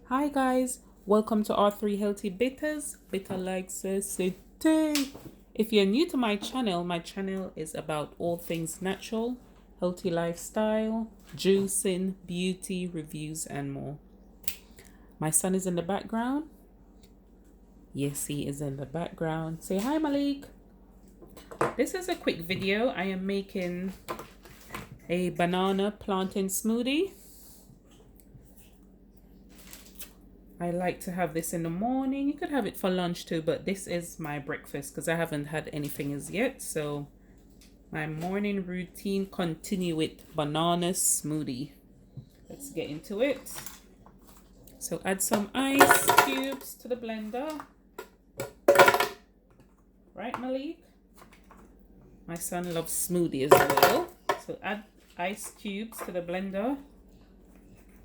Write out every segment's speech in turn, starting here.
Hi guys, welcome to our 3 Healthy Bitters, Bitter like City. If you're new to my channel is about all things natural, healthy lifestyle, juicing, beauty, reviews and more. My son is in the background. Yes, he is in the background. Say hi, Malik. This is a quick video. I am making a banana plantain smoothie. I like to have this in the morning. You could have it for lunch too, but this is my breakfast because I haven't had anything as yet. So my morning routine continue with banana smoothie. Let's get into it. So add some ice cubes to the blender. Right, Malik? My son loves smoothie as well. So add ice cubes to the blender.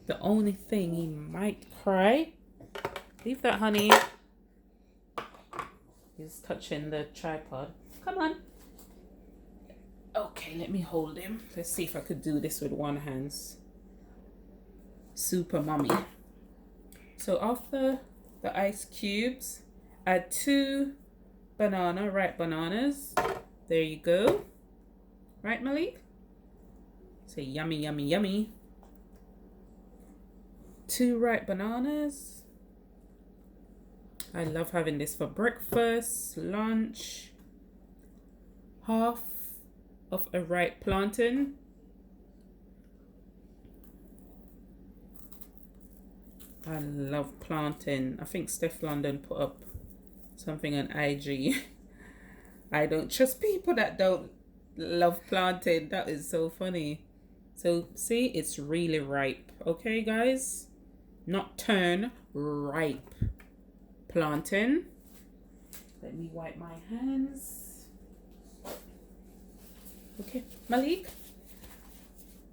The only thing, he might cry. Leave that, honey. He's touching the tripod. Come on. Okay, let me hold him. Let's see if I could do this with one hand. Super mommy. So after the ice cubes, add 2 ripe bananas. There you go. Right, Malik? Say yummy, yummy, yummy. 2 ripe bananas. I love having this for breakfast, lunch. Half of a ripe plantain. I love plantain. I think Steph London put up something on IG. I don't trust people that don't love plantain. That is so funny. So see, it's really ripe. Okay, guys? Not turn, ripe plantain. Let me wipe my hands. Okay, Malik,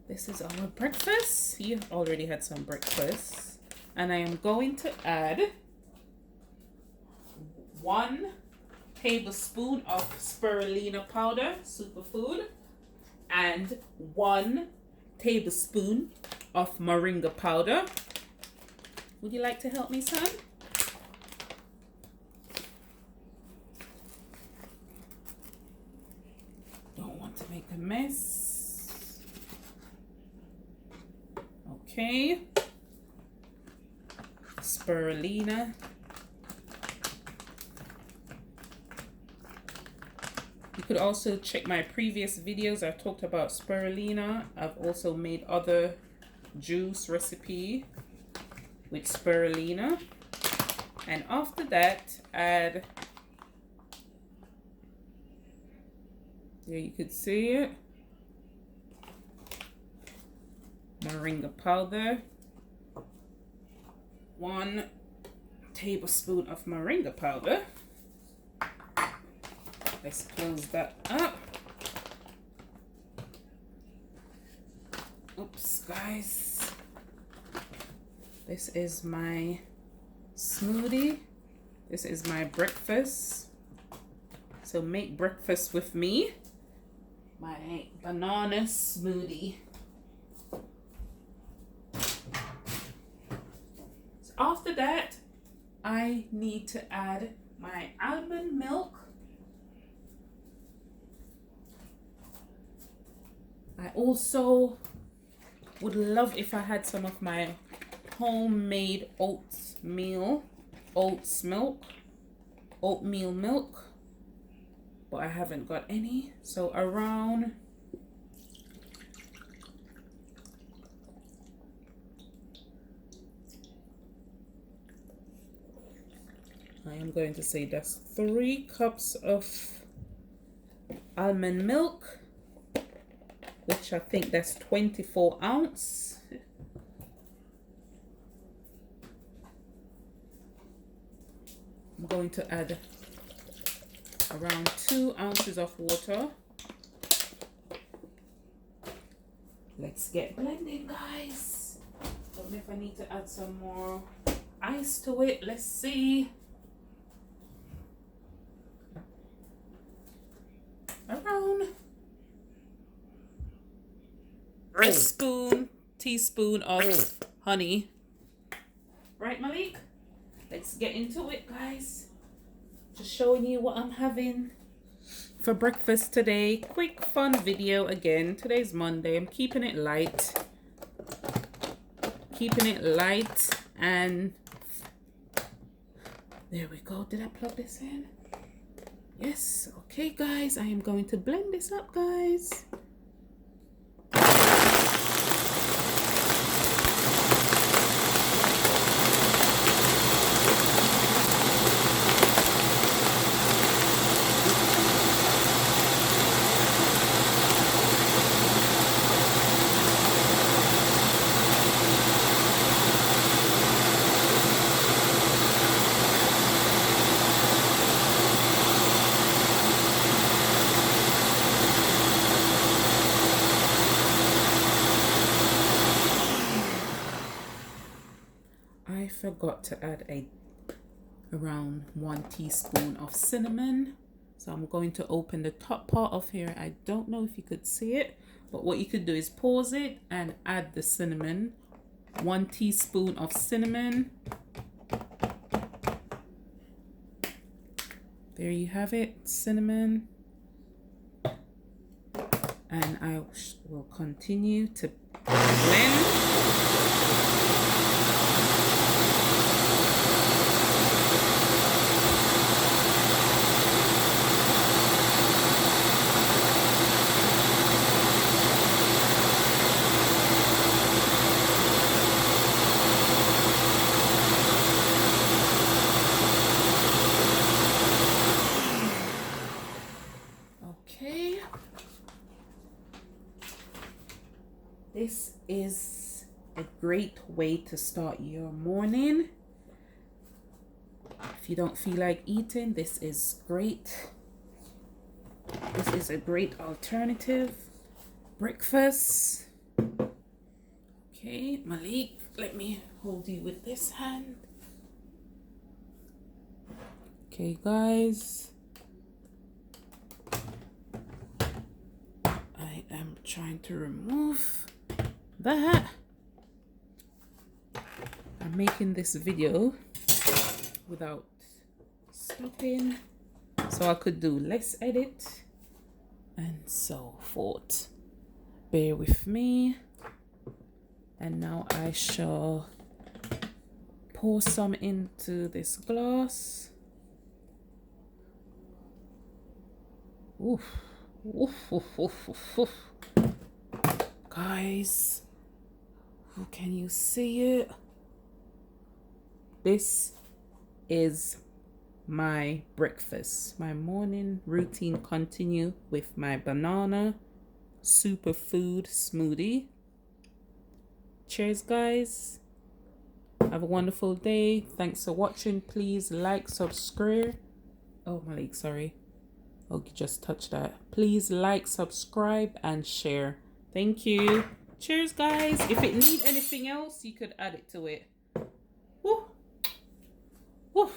this is our breakfast. You already had some breakfast. And I am going to add 1 tablespoon of spirulina powder, superfood, and 1 tablespoon of moringa powder. Would you like to help me, son? Don't want to make a mess. Okay. Spirulina. You could also check my previous videos. I've talked about spirulina. I've also made other juice recipe with spirulina. And after that, add, there you could see it, moringa powder. 1 tablespoon of moringa powder. Let's close that up. Oops, guys. This is my smoothie. This is my breakfast. So make breakfast with me. My banana smoothie. So after that, I need to add my almond milk. I also would love if I had some of my homemade oatmeal milk, but I haven't got any. So around I am going to say that's 3 cups of almond milk, which I think that's 24 ounce. I'm going to add around 2 ounces of water. Let's get blending, guys. Don't know if I need to add some more ice to it. Let's see. Around a teaspoon of honey. Right, Malik? Let's get into it, guys. Just showing you what I'm having for breakfast today. Quick, fun video again. Today's Monday. I'm keeping it light. And there we go. Did I plug this in? Yes. Okay, guys. I am going to blend this up, guys. I forgot to add around 1 teaspoon of cinnamon. So I'm going to open the top part off here. I don't know if you could see it, but what you could do is pause it and add the cinnamon. 1 teaspoon of cinnamon. There you have it, cinnamon. And I will continue to blend. Okay, this is a great way to start your morning. If you don't feel like eating, this is great. This is a great alternative breakfast. Okay, Malik, let me hold you with this hand. Okay, guys. I'm trying to remove that. I'm making this video without stopping, so I could do less edit and so forth. Bear with me. And now I shall pour some into this glass. Oof. Oof, oof, oof, oof, oof. Guys, can you see it? This is my breakfast. My morning routine continue with my banana superfood smoothie. Cheers, guys. Have a wonderful day. Thanks for watching. Please like, subscribe. Oh, Malik, sorry. Oh, you just touched that. Please like, subscribe, and share. Thank you. Cheers, guys. If it need anything else, you could add it to it. Woo. Woo.